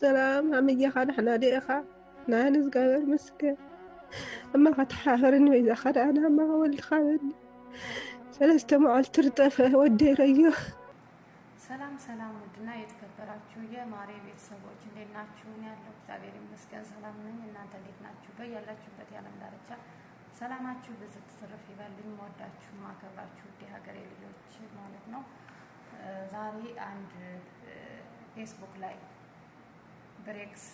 سلام عم يخد احنا ديخا نانس قبر مسكة أما فتحاهرني وإذا خد أنا ما هو اللي خابرني سلسة معل ترتفه وديريه ሰላም ሰላም ውድና የተከበራችሁ የማሬ ቤተሰቦች እንዴት ናችሁ? ያለው እግዚአብሔር ይመስገን ሰላም ነኝ። እናንተ እንዴት ናችሁ? በያላችሁበት የዓለም ዳርቻ ሰላማችሁ ብዝት ትርፍ ይበልኝ። ወዳችሁ ማከብራችሁ ውድ ሀገሬ ልጆች ማለት ነው። ዛሬ አንድ ፌስቡክ ላይ ብሬክስ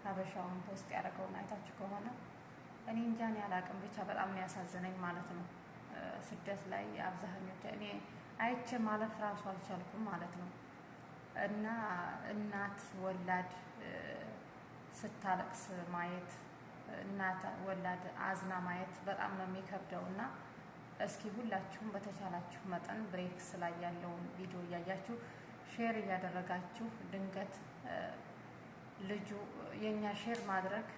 ሀበሻውን ፖስት ያደረገውን አይታችሁ ከሆነ እኔ እንጃ እኔ አላቅም፣ ብቻ በጣም ነው ያሳዘነኝ ማለት ነው። ስደት ላይ አብዛኞቹ እኔ አይቼ ማለፍ ራሱ አልቻልኩም ማለት ነው። እና እናት ወላድ ስታለቅስ ማየት፣ እናት ወላድ አዝና ማየት በጣም ነው የሚከብደው። እና እስኪ ሁላችሁም በተቻላችሁ መጠን ብሬክስ ላይ ያለውን ቪዲዮ እያያችሁ ሼር እያደረጋችሁ ድንገት ልጁ የኛ ሼር ማድረግ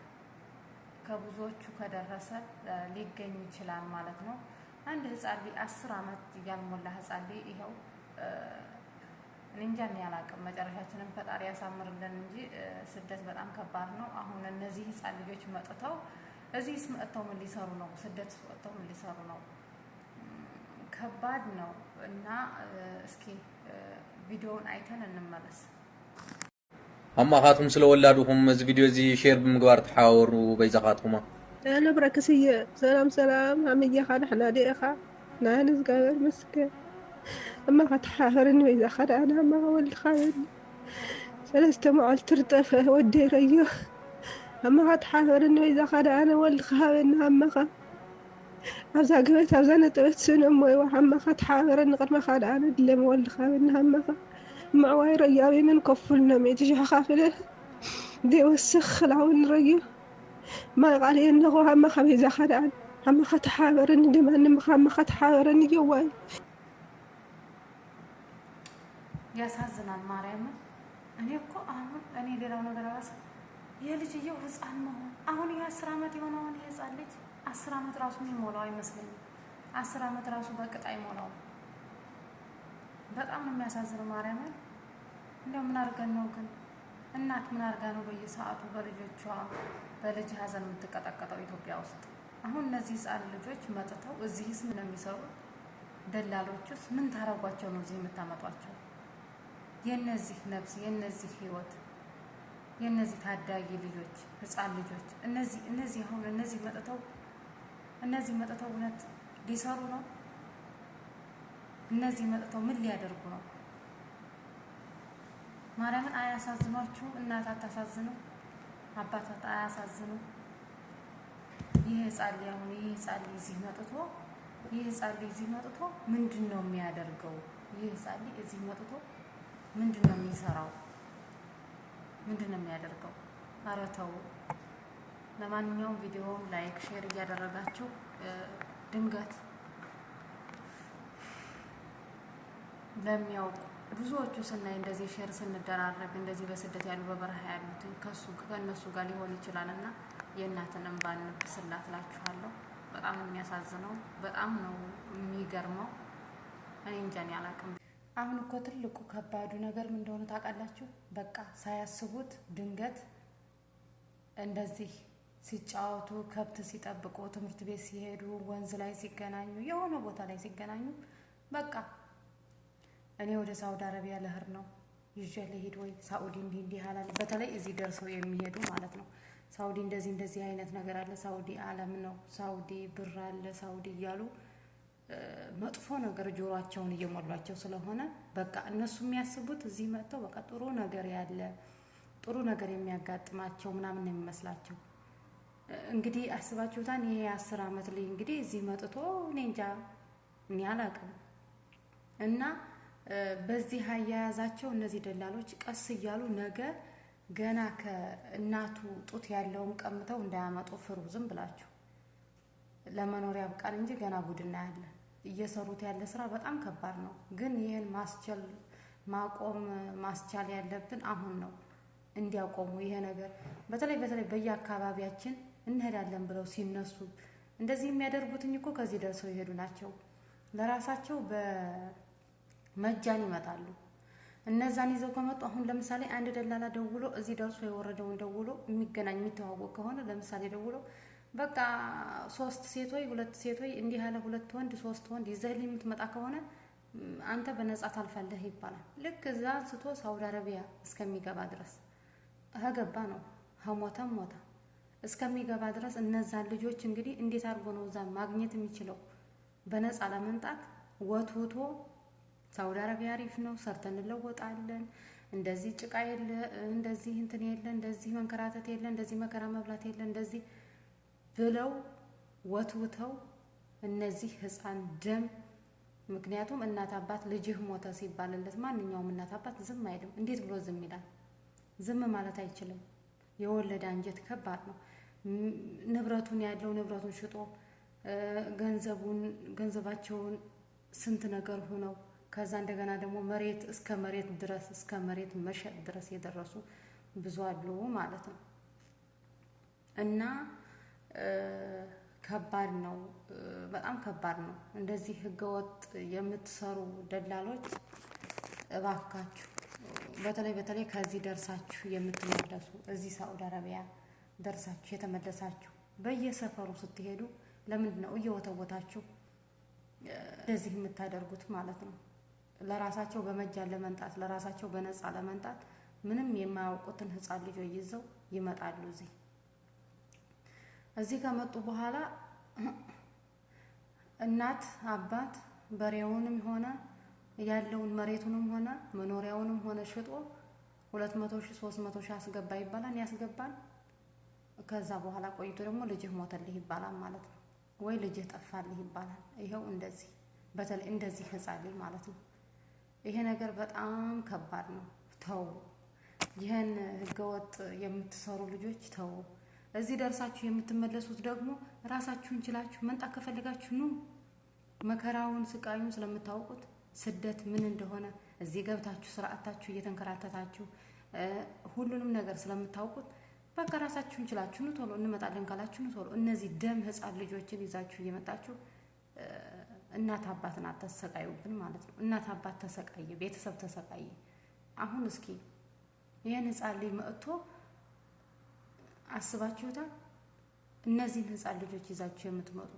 ከብዙዎቹ ከደረሰ ሊገኝ ይችላል ማለት ነው። አንድ ህፃን ልጅ 10 ዓመት ያልሞላ ህፃን ልጅ ይኸው እንጃ እኔ አላቅም። መጨረሻችንን ፈጣሪ ያሳምርልን እንጂ ስደት በጣም ከባድ ነው። አሁን እነዚህ ህፃን ልጆች መጥተው እዚህስ መጥተው ምን ሊሰሩ ነው? ስደት ወጥተው ምን ሊሰሩ ነው? ከባድ ነው። እና እስኪ ቪዲዮውን አይተን እንመለስ። አማኻቱም ስለወላዱኩም እዚ ቪዲዮ እዚ ሼር ብምግባር ተሓወሩ በይዛኻትኩማ أنا بركسية سلام سلام عم يخد احنا ديخا نانس قبر مسكة أما فتحاهرني وإذا خد أنا ما هو اللي خابرني سلسة معل ترتفه وديريه أما فتحاهرني وإذا خد أنا واللي خابرني أما خا عزا قبت عزا نتبت سنموي وحما فتحاهرني قد ما خد أنا دلم واللي خابرني أما خا معواي رياوي من كفلنا ميتجي خافله دي وسخ العون ريه ما قال إنه هم خبيزة خدعان هم ختحاورني دم هم ختحاورني جواي ያሳዝናል። ማርያም እኔ እኮ አሁን እኔ ሌላው ነገር አላስ የልጅየው ህፃን መሆን አሁን የ10 ዓመት የሆነውን የህፃን ልጅ 10 ዓመት ራሱ የሚሞላው አይመስለኝም። 10 ዓመት ራሱ በቅጥ አይሞላው። በጣም ነው የሚያሳዝነው። ማርያም እንደው ምን አድርገን ነው ግን እናት ምን አድርጋ ነው በየሰዓቱ በልጆቿ በልጅ ሀዘን የምትቀጠቀጠው ኢትዮጵያ ውስጥ? አሁን እነዚህ ህፃን ልጆች መጥተው እዚህስ ምን ነው የሚሰሩት? ደላሎቹስ ምን ታረጓቸው ነው እዚህ የምታመጧቸው? የነዚህ ነፍስ የነዚህ ህይወት የነዚህ ታዳጊ ልጆች ህፃን ልጆች እነዚህ አሁን እነዚህ መጥተው እውነት ሊሰሩ ነው? እነዚህ መጥተው ምን ሊያደርጉ ነው? ማርያምን አያሳዝኗችሁ? እናት አታሳዝኑ? አባታት አያሳዝኑ? ይህ ህፃን ልጅ አሁን ይህ ህፃን ልጅ እዚህ መጥቶ ምንድን ነው የሚያደርገው? ይህ ህፃን ልጅ እዚህ መጥቶ ምንድን ነው የሚሰራው? ምንድን ነው የሚያደርገው? ኧረ ተው። ለማንኛውም ቪዲዮውን ላይክ ሼር እያደረጋችሁ ድንገት ለሚያውቁ ብዙዎቹ ስናይ እንደዚህ ሼር ስንደራረግ እንደዚህ በስደት ያሉ በበረሃ ያሉትን ከእነሱ ጋር ሊሆን ይችላል። እና የእናትን እንባ እንብስላት እላችኋለሁ። በጣም የሚያሳዝነው በጣም ነው የሚገርመው። እኔ እንጃ እኔ አላቅም። አሁን እኮ ትልቁ ከባዱ ነገር ምን እንደሆነ ታውቃላችሁ? በቃ ሳያስቡት ድንገት እንደዚህ ሲጫወቱ፣ ከብት ሲጠብቁ፣ ትምህርት ቤት ሲሄዱ፣ ወንዝ ላይ ሲገናኙ፣ የሆነ ቦታ ላይ ሲገናኙ በቃ እኔ ወደ ሳውዲ አረቢያ ልሄድ ነው ይዤ ልሂድ ወይ ሳኡዲ እንዲህ አላለ። በተለይ እዚህ ደርሰው የሚሄዱ ማለት ነው። ሳኡዲ እንደዚህ አይነት ነገር አለ፣ ሳኡዲ ዓለም ነው፣ ሳኡዲ ብር አለ፣ ሳኡዲ እያሉ መጥፎ ነገር ጆሮአቸውን እየሞሏቸው ስለሆነ በቃ እነሱ የሚያስቡት እዚህ መጥተው በቃ ጥሩ ነገር ያለ ጥሩ ነገር የሚያጋጥማቸው ምናምን ነው የሚመስላቸው። እንግዲህ አስባችሁታን ይሄ 10 ዓመት ልጅ እንግዲህ እዚህ መጥቶ እኔ እንጃ እኔ አላቅም። እና በዚህ አያያዛቸው እነዚህ ደላሎች ቀስ እያሉ ነገ ገና ከእናቱ ጡት ያለውን ቀምተው እንዳያመጡ ፍሩ። ዝም ብላችሁ ለመኖሪያ ያብቃን እንጂ ገና ጉድ እናያለን። እየሰሩት ያለ ስራ በጣም ከባድ ነው። ግን ይሄን ማስቻል ያለብን አሁን ነው፣ እንዲያቆሙ ይሄ ነገር በተለይ በየአካባቢያችን እንሄዳለን ብለው ሲነሱ እንደዚህ የሚያደርጉትኝ እኮ ከዚህ ደርሰው ይሄዱ ናቸው። ለራሳቸው በመጃን ይመጣሉ። እነዛን ይዘው ከመጡ አሁን ለምሳሌ አንድ ደላላ ደውሎ እዚህ ደርሶ የወረደውን ደውሎ የሚገናኝ የሚተዋወቅ ከሆነ ለምሳሌ ደውሎ በቃ 3 ሴት ወይ 2 ሴት ወይ እንዲህ ያለ 2 ወንድ 3 ወንድ ይዘህልኝ የምትመጣ ከሆነ አንተ በነጻ ታልፋለህ ይባላል። ልክ እዛ አንስቶ ሳውዲ አረቢያ እስከሚገባ ድረስ ገባ ነው ሞተም ሞተ እስከሚገባ ድረስ እነዛን ልጆች እንግዲህ እንዴት አድርጎ ነው እዛ ማግኘት የሚችለው? በነጻ ለመንጣት ወትውቶ ሳውዲ አረቢያ አሪፍ ነው፣ ሰርተን እንለወጣለን፣ እንደዚህ ጭቃ የለ፣ እንደዚህ እንትን የለ፣ እንደዚህ መንከራተት የለ፣ እንደዚህ መከራ መብላት የለ፣ እንደዚህ ብለው ወትውተው እነዚህ ህፃን ደም። ምክንያቱም እናት አባት ልጅህ ሞተ ሲባልለት ማንኛውም እናት አባት ዝም አይልም። እንዴት ብሎ ዝም ይላል? ዝም ማለት አይችልም። የወለደ አንጀት ከባድ ነው። ንብረቱን ያለው ንብረቱን ሽጦ ገንዘባቸውን ስንት ነገር ሆነው ከዛ እንደገና ደግሞ መሬት እስከ መሬት ድረስ እስከ መሬት መሸጥ ድረስ የደረሱ ብዙ አሉ ማለት ነው። እና ከባድ ነው፣ በጣም ከባድ ነው። እንደዚህ ህገወጥ የምትሰሩ ደላሎች እባካችሁ በተለይ ከዚህ ደርሳችሁ የምትመለሱ እዚህ ሳውዲ አረቢያ ደርሳችሁ የተመለሳችሁ በየሰፈሩ ስትሄዱ ለምንድን ነው እየወተወታችሁ እንደዚህ የምታደርጉት ማለት ነው? ለራሳቸው በመጃን ለመንጣት ለራሳቸው በነፃ ለመንጣት ምንም የማያውቁትን ህፃን ልጆች ይዘው ይመጣሉ። እዚህ ከመጡ በኋላ እናት አባት በሬውንም ሆነ ያለውን መሬቱንም ሆነ መኖሪያውንም ሆነ ሽጦ 200,000 300,000 አስገባ ይባላል፣ ያስገባል። ከዛ በኋላ ቆይቶ ደግሞ ልጅህ ሞተልህ ይባላል ማለት ነው፣ ወይ ልጅህ ጠፋልህ ይባላል። ይሄው እንደዚህ በተለይ እንደዚህ ህፃን ልጅ ማለት ነው። ይሄ ነገር በጣም ከባድ ነው። ተው፣ ይሄን ህገወጥ የምትሰሩ ልጆች ተው። እዚህ ደርሳችሁ የምትመለሱት ደግሞ ራሳችሁን ችላችሁ መንጣት ከፈለጋችሁ ኑ። መከራውን ስቃዩን ስለምታውቁት ስደት ምን እንደሆነ እዚህ ገብታችሁ ስርዓታችሁ እየተንከራተታችሁ ሁሉንም ነገር ስለምታውቁት በቃ ራሳችሁን ችላችሁ ኑ ቶሎ እንመጣለን ካላችሁ ኑ ቶሎ። እነዚህ ደም ህፃን ልጆችን ይዛችሁ እየመጣችሁ እናት አባትን አታሰቃዩብን ማለት ነው። እናት አባት ተሰቃየ፣ ቤተሰብ ተሰቃየ። አሁን እስኪ ይሄን ህፃን ልጅ መጥቶ አስባችሁታል? እነዚህን ህፃን ልጆች ይዛችሁ የምትመጡ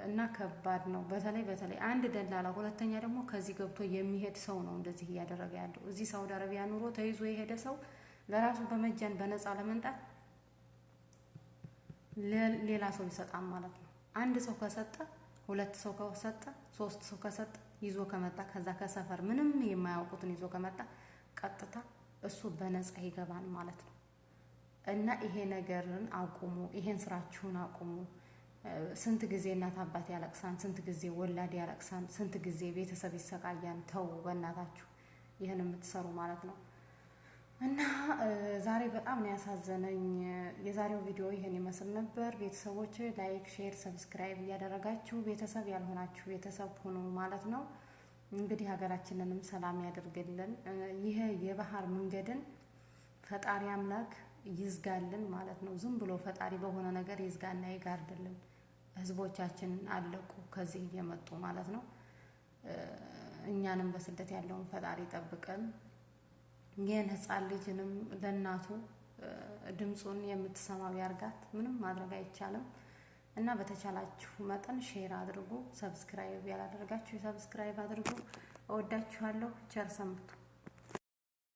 እና ከባድ ነው። በተለይ አንድ ደላላ፣ ሁለተኛ ደግሞ ከዚህ ገብቶ የሚሄድ ሰው ነው እንደዚህ እያደረገ ያለው። እዚህ ሳውዲ አረቢያ ኑሮ ተይዞ የሄደ ሰው ለራሱ በመጃን በነፃ ለመንጣት ሌላ ሰው ይሰጣል ማለት ነው። አንድ ሰው ከሰጠ፣ 2 ሰው ከሰጠ፣ 3 ሰው ከሰጠ ይዞ ከመጣ ከዛ ከሰፈር ምንም የማያውቁትን ይዞ ከመጣ ቀጥታ እሱ በነፃ ይገባል ማለት ነው። እና ይሄ ነገርን አቁሙ፣ ይሄን ስራችሁን አቁሙ። ስንት ጊዜ እናት አባት ያለቅሳን፣ ስንት ጊዜ ወላድ ያለቅሳን፣ ስንት ጊዜ ቤተሰብ ይሰቃያን። ተው በእናታችሁ ይሄን የምትሰሩ ማለት ነው። እና ዛሬ በጣም ነው ያሳዘነኝ። የዛሬው ቪዲዮ ይሄን ይመስል ነበር። ቤተሰቦች ላይክ፣ ሼር፣ ሰብስክራይብ እያደረጋችሁ ቤተሰብ ያልሆናችሁ ቤተሰብ ሁኑ ማለት ነው። እንግዲህ ሀገራችንንም ሰላም ያደርግልን። ይሄ የባህር መንገድን ፈጣሪ አምላክ ይዝጋልን ማለት ነው። ዝም ብሎ ፈጣሪ በሆነ ነገር ይዝጋና ይጋርድልን። ህዝቦቻችን አለቁ ከዚህ እየመጡ ማለት ነው። እኛንም በስደት ያለውን ፈጣሪ ጠብቀን። ይህን ህፃን ልጅንም ለእናቱ ድምፁን የምትሰማው ያርጋት። ምንም ማድረግ አይቻልም። እና በተቻላችሁ መጠን ሼር አድርጉ። ሰብስክራይብ ያላደረጋችሁ ሰብስክራይብ አድርጉ። እወዳችኋለሁ። ቸር ሰንብቱ።